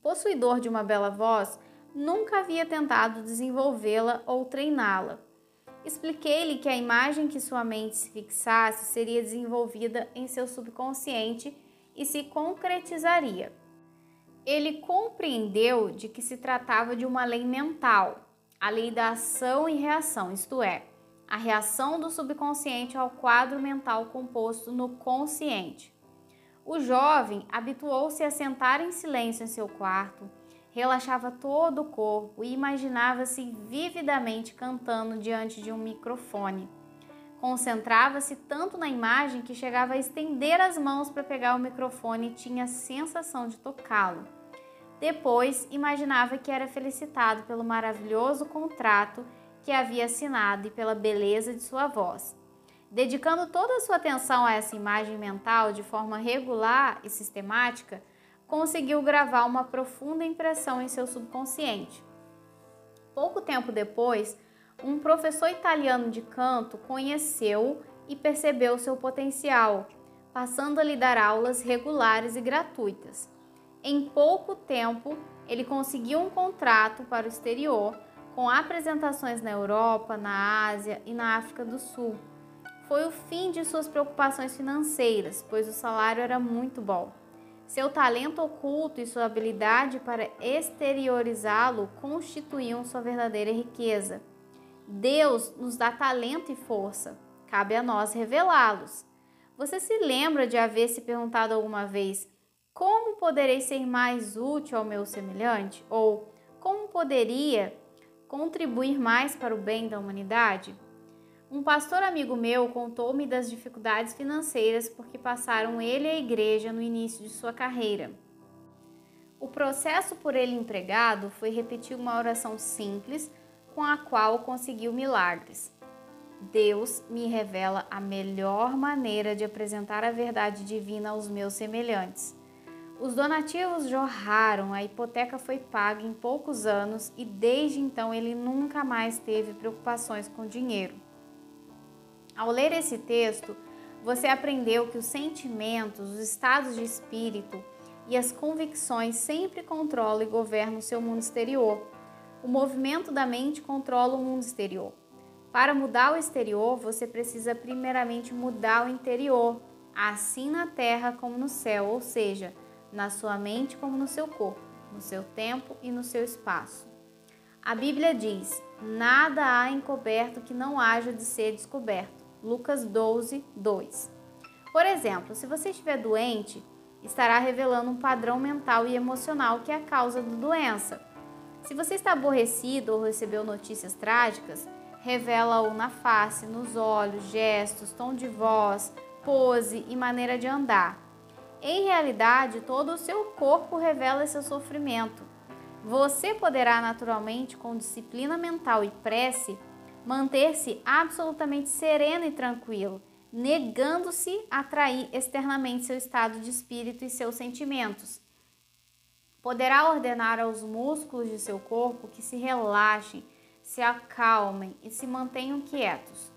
Possuidor de uma bela voz, nunca havia tentado desenvolvê-la ou treiná-la. Expliquei-lhe que a imagem que sua mente se fixasse seria desenvolvida em seu subconsciente e se concretizaria. Ele compreendeu de que se tratava de uma lei mental, a lei da ação e reação, isto é, a reação do subconsciente ao quadro mental composto no consciente. O jovem habituou-se a sentar em silêncio em seu quarto, relaxava todo o corpo e imaginava-se vividamente cantando diante de um microfone. Concentrava-se tanto na imagem que chegava a estender as mãos para pegar o microfone e tinha a sensação de tocá-lo. Depois, imaginava que era felicitado pelo maravilhoso contrato que havia assinado e pela beleza de sua voz. Dedicando toda a sua atenção a essa imagem mental de forma regular e sistemática, conseguiu gravar uma profunda impressão em seu subconsciente. Pouco tempo depois, um professor italiano de canto conheceu e percebeu seu potencial, passando a lhe dar aulas regulares e gratuitas. Em pouco tempo, ele conseguiu um contrato para o exterior, com apresentações na Europa, na Ásia e na África do Sul. Foi o fim de suas preocupações financeiras, pois o salário era muito bom. Seu talento oculto e sua habilidade para exteriorizá-lo constituíam sua verdadeira riqueza. Deus nos dá talento e força, cabe a nós revelá-los. Você se lembra de haver se perguntado alguma vez: como poderei ser mais útil ao meu semelhante? Ou como poderia contribuir mais para o bem da humanidade? Um pastor amigo meu contou-me das dificuldades financeiras por que passaram ele e a igreja no início de sua carreira. O processo por ele empregado foi repetir uma oração simples com a qual conseguiu milagres. Deus me revela a melhor maneira de apresentar a verdade divina aos meus semelhantes. Os donativos jorraram, a hipoteca foi paga em poucos anos e desde então ele nunca mais teve preocupações com dinheiro. Ao ler esse texto, você aprendeu que os sentimentos, os estados de espírito e as convicções sempre controlam e governam o seu mundo exterior. O movimento da mente controla o mundo exterior. Para mudar o exterior, você precisa primeiramente mudar o interior, assim na terra como no céu, ou seja, na sua mente como no seu corpo, no seu tempo e no seu espaço. A Bíblia diz: nada há encoberto que não haja de ser descoberto. Lucas 12, 2. Por exemplo, se você estiver doente, estará revelando um padrão mental e emocional que é a causa da doença. Se você está aborrecido ou recebeu notícias trágicas, revela-o na face, nos olhos, gestos, tom de voz, pose e maneira de andar. Em realidade, todo o seu corpo revela seu sofrimento. Você poderá naturalmente, com disciplina mental e prece, manter-se absolutamente sereno e tranquilo, negando-se a trair externamente seu estado de espírito e seus sentimentos. Poderá ordenar aos músculos de seu corpo que se relaxem, se acalmem e se mantenham quietos.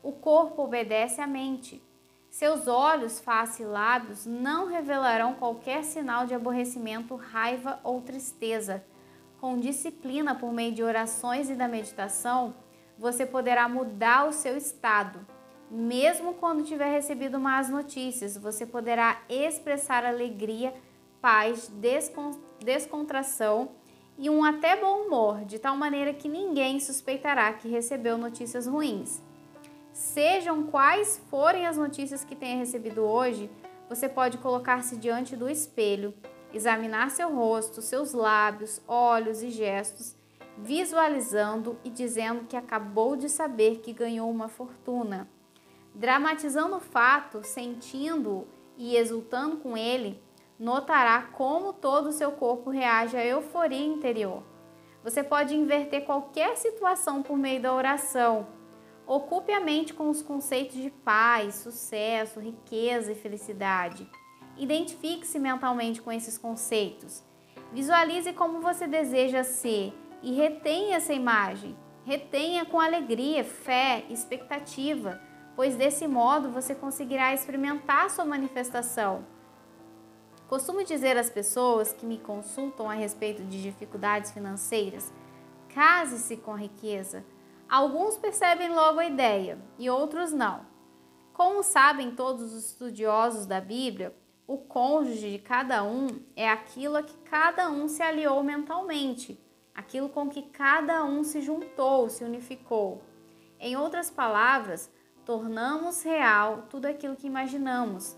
O corpo obedece à mente. Seus olhos, face e lábios não revelarão qualquer sinal de aborrecimento, raiva ou tristeza. Com disciplina por meio de orações e da meditação, você poderá mudar o seu estado. Mesmo quando tiver recebido más notícias, você poderá expressar alegria, paz, descontração e um até bom humor, de tal maneira que ninguém suspeitará que recebeu notícias ruins. Sejam quais forem as notícias que tenha recebido hoje, você pode colocar-se diante do espelho, examinar seu rosto, seus lábios, olhos e gestos, visualizando e dizendo que acabou de saber que ganhou uma fortuna. Dramatizando o fato, sentindo e exultando com ele, notará como todo o seu corpo reage à euforia interior. Você pode inverter qualquer situação por meio da oração. Ocupe a mente com os conceitos de paz, sucesso, riqueza e felicidade. Identifique-se mentalmente com esses conceitos. Visualize como você deseja ser e retenha essa imagem. Retenha com alegria, fé, expectativa, pois desse modo você conseguirá experimentar sua manifestação. Costumo dizer às pessoas que me consultam a respeito de dificuldades financeiras: case-se com a riqueza. Alguns percebem logo a ideia e outros não. Como sabem todos os estudiosos da Bíblia, o cônjuge de cada um é aquilo a que cada um se aliou mentalmente, aquilo com que cada um se juntou, se unificou. Em outras palavras, tornamos real tudo aquilo que imaginamos.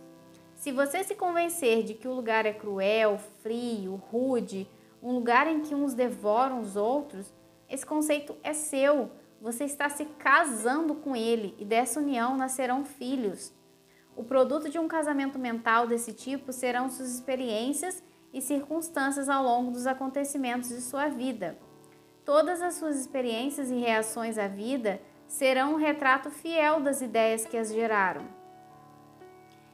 Se você se convencer de que o lugar é cruel, frio, rude, um lugar em que uns devoram os outros, esse conceito é seu. Você está se casando com ele e dessa união nascerão filhos. O produto de um casamento mental desse tipo serão suas experiências e circunstâncias ao longo dos acontecimentos de sua vida. Todas as suas experiências e reações à vida serão um retrato fiel das ideias que as geraram.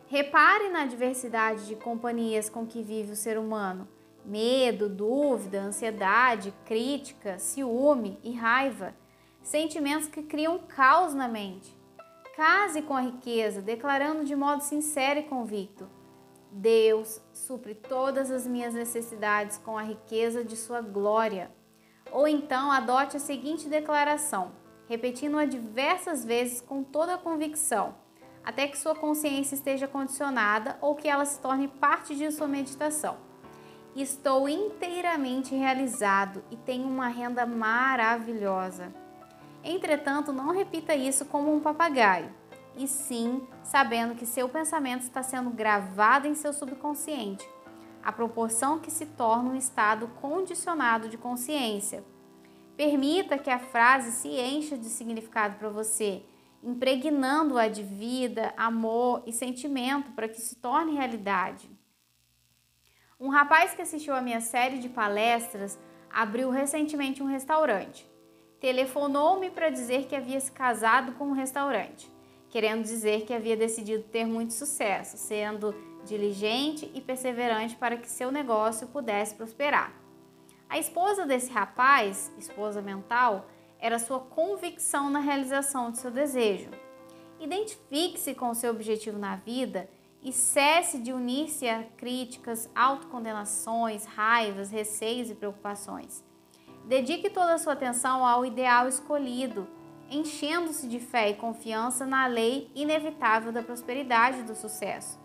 Repare na diversidade de companhias com que vive o ser humano: medo, dúvida, ansiedade, crítica, ciúme e raiva, sentimentos que criam caos na mente. Case com a riqueza, declarando de modo sincero e convicto: Deus supre todas as minhas necessidades com a riqueza de sua glória. Ou então adote a seguinte declaração, repetindo-a diversas vezes com toda a convicção, até que sua consciência esteja condicionada ou que ela se torne parte de sua meditação: estou inteiramente realizado e tenho uma renda maravilhosa. Entretanto, não repita isso como um papagaio, e sim sabendo que seu pensamento está sendo gravado em seu subconsciente, à proporção que se torna um estado condicionado de consciência. Permita que a frase se encha de significado para você, impregnando-a de vida, amor e sentimento para que se torne realidade. Um rapaz que assistiu à minha série de palestras abriu recentemente um restaurante. Telefonou-me para dizer que havia se casado com um restaurante, querendo dizer que havia decidido ter muito sucesso, sendo diligente e perseverante para que seu negócio pudesse prosperar. A esposa desse rapaz, esposa mental, era sua convicção na realização de seu desejo. Identifique-se com o seu objetivo na vida e cesse de unir-se a críticas, autocondenações, raivas, receios e preocupações. Dedique toda a sua atenção ao ideal escolhido, enchendo-se de fé e confiança na lei inevitável da prosperidade e do sucesso.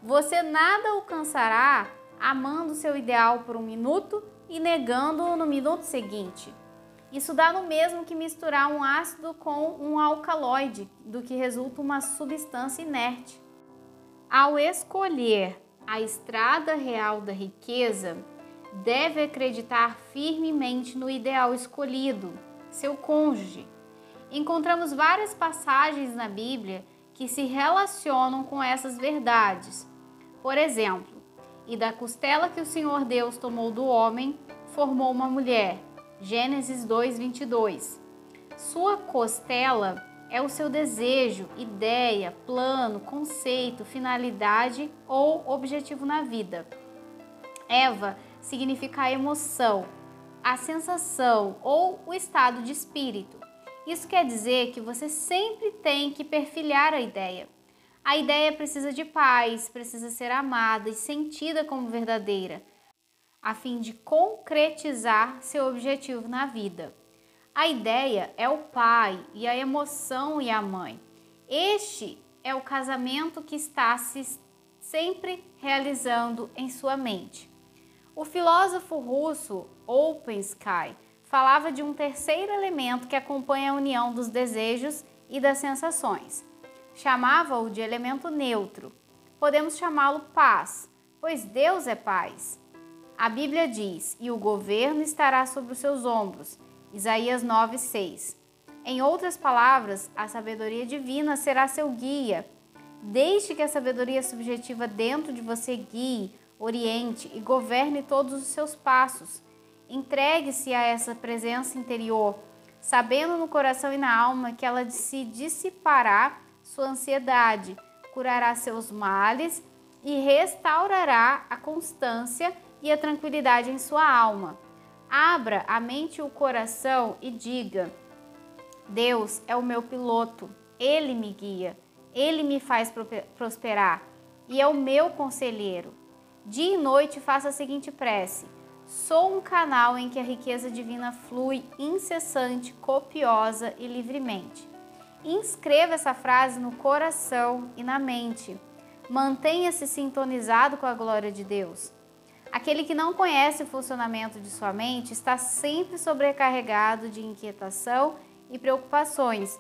Você nada alcançará amando seu ideal por um minuto e negando-o no minuto seguinte. Isso dá no mesmo que misturar um ácido com um alcaloide, do que resulta uma substância inerte. Ao escolher a estrada real da riqueza, deve acreditar firmemente no ideal escolhido, seu cônjuge. Encontramos várias passagens na Bíblia que se relacionam com essas verdades. Por exemplo, e da costela que o Senhor Deus tomou do homem, formou uma mulher. Gênesis 2:22. Sua costela é o seu desejo, ideia, plano, conceito, finalidade ou objetivo na vida. Eva significa a emoção, a sensação ou o estado de espírito. Isso quer dizer que você sempre tem que perfilhar a ideia. A ideia precisa de paz, precisa ser amada e sentida como verdadeira, a fim de concretizar seu objetivo na vida. A ideia é o pai e a emoção e a mãe. Este é o casamento que está se sempre realizando em sua mente. O filósofo russo Ouspensky falava de um terceiro elemento que acompanha a união dos desejos e das sensações. Chamava-o de elemento neutro. Podemos chamá-lo paz, pois Deus é paz. A Bíblia diz: e o governo estará sobre os seus ombros. Isaías 9:6. Em outras palavras, a sabedoria divina será seu guia. Deixe que a sabedoria subjetiva dentro de você guie, oriente e governe todos os seus passos. Entregue-se a essa presença interior, sabendo no coração e na alma que ela se dissipará sua ansiedade, curará seus males e restaurará a constância e a tranquilidade em sua alma. Abra a mente e o coração e diga: Deus é o meu piloto, Ele me guia, Ele me faz prosperar e é o meu conselheiro. Dia e noite faça a seguinte prece: sou um canal em que a riqueza divina flui incessante, copiosa e livremente. Inscreva essa frase no coração e na mente. Mantenha-se sintonizado com a glória de Deus. Aquele que não conhece o funcionamento de sua mente está sempre sobrecarregado de inquietação e preocupações,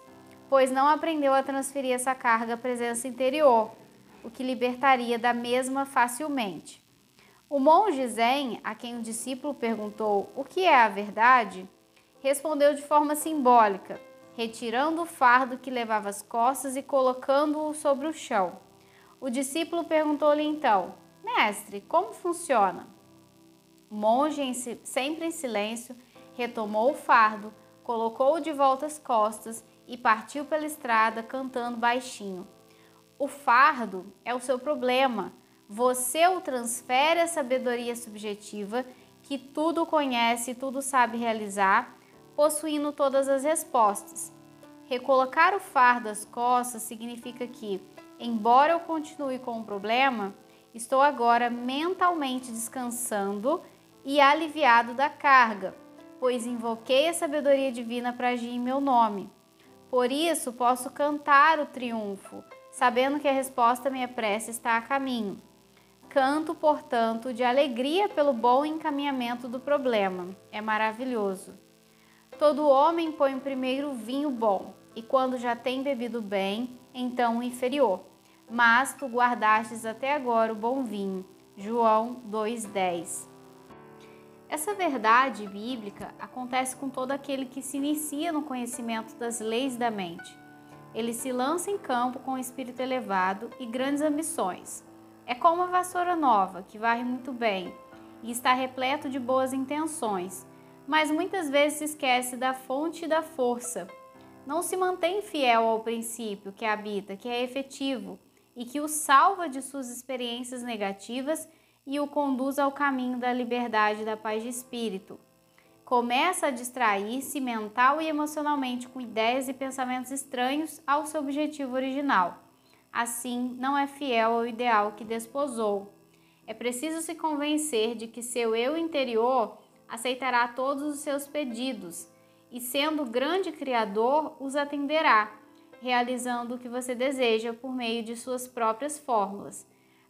pois não aprendeu a transferir essa carga à presença interior, o que libertaria da mesma facilmente. O monge Zen, a quem o discípulo perguntou o que é a verdade, respondeu de forma simbólica, retirando o fardo que levava às costas e colocando-o sobre o chão. O discípulo perguntou-lhe então: Mestre, como funciona? O monge, sempre em silêncio, retomou o fardo, colocou-o de volta às costas e partiu pela estrada cantando baixinho. O fardo é o seu problema. Você o transfere à sabedoria subjetiva que tudo conhece e tudo sabe realizar, possuindo todas as respostas. Recolocar o fardo às costas significa que, embora eu continue com o problema, estou agora mentalmente descansando e aliviado da carga, pois invoquei a sabedoria divina para agir em meu nome. Por isso, posso cantar o triunfo, sabendo que a resposta à minha prece está a caminho. Canto, portanto, de alegria pelo bom encaminhamento do problema. É maravilhoso. Todo homem põe primeiro o vinho bom, e quando já tem bebido bem, então o inferior. Mas tu guardastes até agora o bom vinho. João 2,10. Essa verdade bíblica acontece com todo aquele que se inicia no conhecimento das leis da mente. Ele se lança em campo com o espírito elevado e grandes ambições. É como uma vassoura nova, que varre muito bem e está repleto de boas intenções, mas muitas vezes se esquece da fonte da força. Não se mantém fiel ao princípio que habita, que é efetivo e que o salva de suas experiências negativas e o conduz ao caminho da liberdade e da paz de espírito. Começa a distrair-se mental e emocionalmente com ideias e pensamentos estranhos ao seu objetivo original. Assim, não é fiel ao ideal que desposou. É preciso se convencer de que seu eu interior aceitará todos os seus pedidos e, sendo o grande Criador, os atenderá, realizando o que você deseja por meio de suas próprias fórmulas.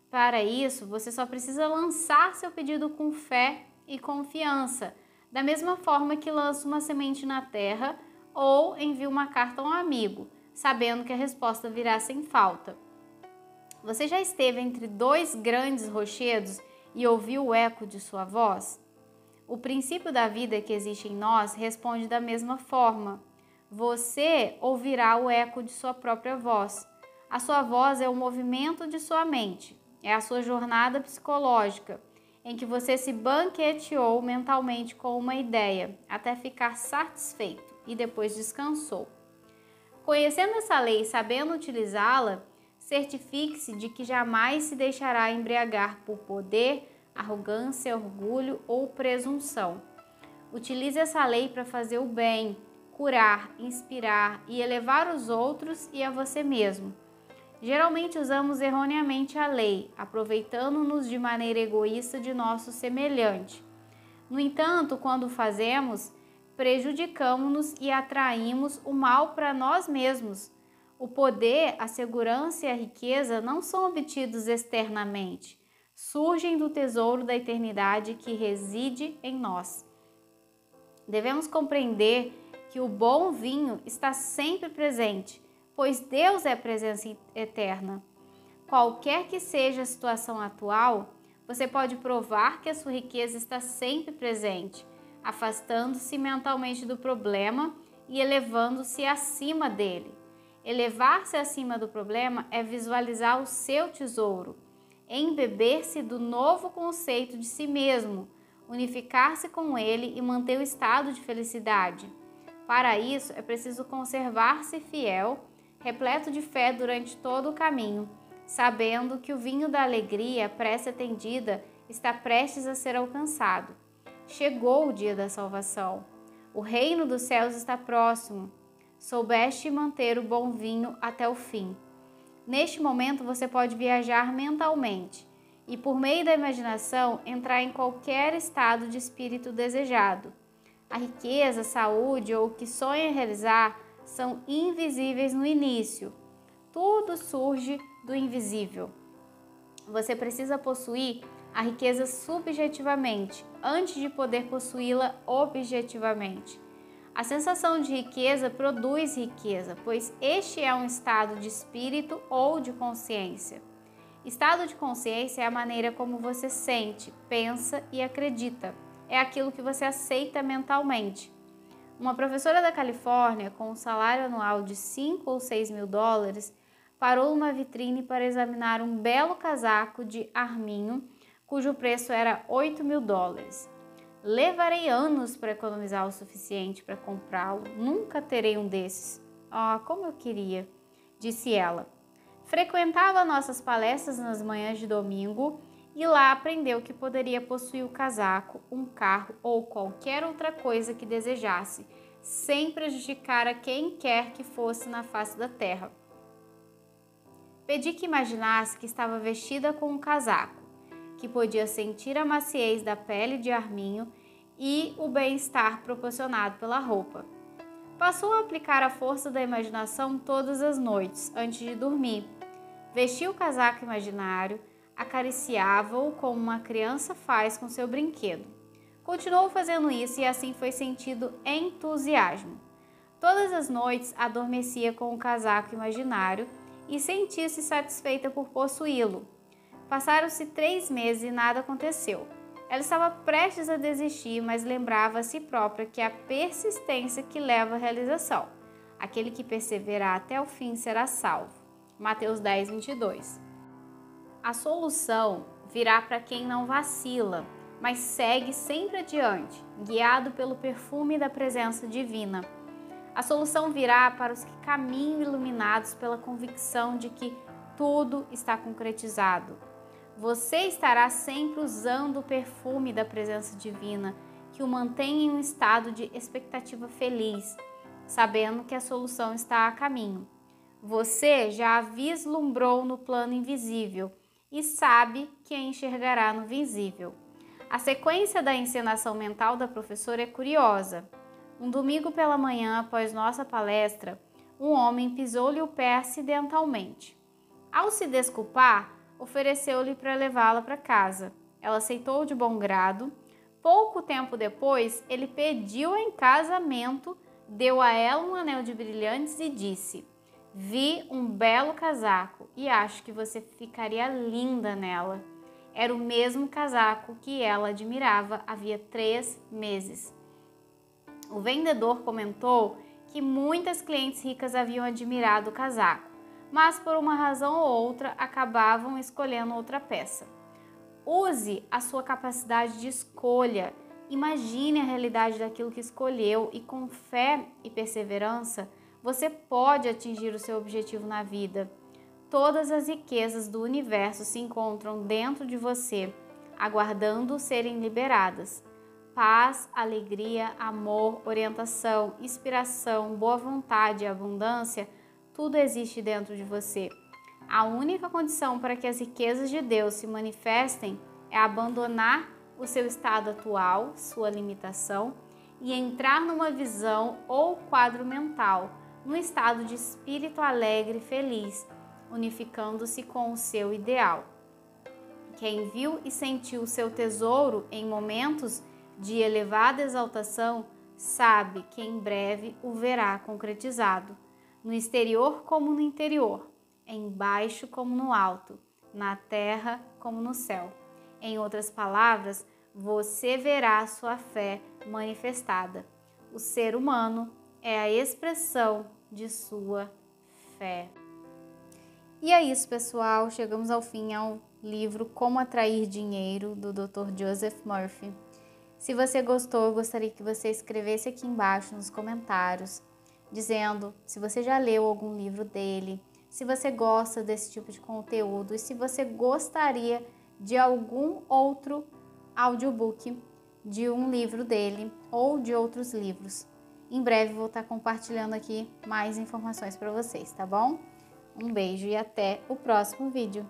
Para isso, você só precisa lançar seu pedido com fé e confiança, da mesma forma que lança uma semente na terra ou envia uma carta a um amigo, sabendo que a resposta virá sem falta. Você já esteve entre dois grandes rochedos e ouviu o eco de sua voz? O princípio da vida que existe em nós responde da mesma forma. Você ouvirá o eco de sua própria voz. A sua voz é o movimento de sua mente, é a sua jornada psicológica, em que você se banqueteou mentalmente com uma ideia, até ficar satisfeito e depois descansou. Conhecendo essa lei e sabendo utilizá-la, certifique-se de que jamais se deixará embriagar por poder, arrogância, orgulho ou presunção. Utilize essa lei para fazer o bem, curar, inspirar e elevar os outros e a você mesmo. Geralmente usamos erroneamente a lei, aproveitando-nos de maneira egoísta de nosso semelhante. No entanto, quando o fazemos, prejudicamos-nos e atraímos o mal para nós mesmos. O poder, a segurança e a riqueza não são obtidos externamente, surgem do tesouro da eternidade que reside em nós. Devemos compreender que o bom vinho está sempre presente, pois Deus é a presença eterna. Qualquer que seja a situação atual, você pode provar que a sua riqueza está sempre presente. afastando-se mentalmente do problema e elevando-se acima dele. Elevar-se acima do problema é visualizar o seu tesouro, embeber-se do novo conceito de si mesmo, unificar-se com ele e manter o estado de felicidade. Para isso, é preciso conservar-se fiel, repleto de fé durante todo o caminho, sabendo que o vinho da alegria pré-atendida está prestes a ser alcançado. Chegou o dia da salvação. O reino dos céus está próximo. Soubeste manter o bom vinho até o fim. Neste momento, você pode viajar mentalmente e, por meio da imaginação, entrar em qualquer estado de espírito desejado. A riqueza, a saúde ou o que sonha realizar são invisíveis no início. Tudo surge do invisível. Você precisa possuir a riqueza subjetivamente, antes de poder possuí-la objetivamente. A sensação de riqueza produz riqueza, pois este é um estado de espírito ou de consciência. Estado de consciência é a maneira como você sente, pensa e acredita. É aquilo que você aceita mentalmente. Uma professora da Califórnia, com um salário anual de 5 ou 6 mil dólares, parou numa vitrine para examinar um belo casaco de arminho, cujo preço era 8 mil dólares. Levarei anos para economizar o suficiente para comprá-lo. Nunca terei um desses. Ah, como eu queria, disse ela. Frequentava nossas palestras nas manhãs de domingo e lá aprendeu que poderia possuir o casaco, um carro ou qualquer outra coisa que desejasse, sem prejudicar a quem quer que fosse na face da terra. Pedi que imaginasse que estava vestida com um casaco, que podia sentir a maciez da pele de arminho e o bem-estar proporcionado pela roupa. Passou a aplicar a força da imaginação todas as noites, antes de dormir. Vestia o casaco imaginário, acariciava-o como uma criança faz com seu brinquedo. Continuou fazendo isso e assim foi sentido entusiasmo. Todas as noites adormecia com o casaco imaginário e sentia-se satisfeita por possuí-lo. Passaram-se 3 meses e nada aconteceu. Ela estava prestes a desistir, mas lembrava a si própria que é a persistência que leva à realização. Aquele que perseverar até o fim será salvo. Mateus 10, 22. A solução virá para quem não vacila, mas segue sempre adiante, guiado pelo perfume da presença divina. A solução virá para os que caminham iluminados pela convicção de que tudo está concretizado. Você estará sempre usando o perfume da presença divina, que o mantém em um estado de expectativa feliz, sabendo que a solução está a caminho. Você já a vislumbrou no plano invisível e sabe que a enxergará no visível. A sequência da encenação mental da professora é curiosa. Um domingo pela manhã, após nossa palestra, um homem pisou-lhe o pé acidentalmente. Ao se desculpar, ofereceu-lhe para levá-la para casa. Ela aceitou de bom grado. Pouco tempo depois, ele pediu em casamento, deu a ela um anel de brilhantes e disse: "Vi um belo casaco e acho que você ficaria linda nela." Era o mesmo casaco que ela admirava havia 3 meses. O vendedor comentou que muitas clientes ricas haviam admirado o casaco, mas por uma razão ou outra acabavam escolhendo outra peça. Use a sua capacidade de escolha. Imagine a realidade daquilo que escolheu e com fé e perseverança, você pode atingir o seu objetivo na vida. Todas as riquezas do universo se encontram dentro de você, aguardando serem liberadas. Paz, alegria, amor, orientação, inspiração, boa vontade e abundância, tudo existe dentro de você. A única condição para que as riquezas de Deus se manifestem é abandonar o seu estado atual, sua limitação, e entrar numa visão ou quadro mental, num estado de espírito alegre e feliz, unificando-se com o seu ideal. Quem viu e sentiu o seu tesouro em momentos de elevada exaltação, sabe que em breve o verá concretizado, no exterior como no interior, embaixo como no alto, na terra como no céu. Em outras palavras, você verá sua fé manifestada. O ser humano é a expressão de sua fé. E é isso, pessoal. Chegamos ao fim ao livro Como Atrair Dinheiro, do Dr. Joseph Murphy. Se você gostou, eu gostaria que você escrevesse aqui embaixo nos comentários, dizendo se você já leu algum livro dele, se você gosta desse tipo de conteúdo e se você gostaria de algum outro audiobook de um livro dele ou de outros livros. Em breve vou estar compartilhando aqui mais informações para vocês, tá bom? Um beijo e até o próximo vídeo.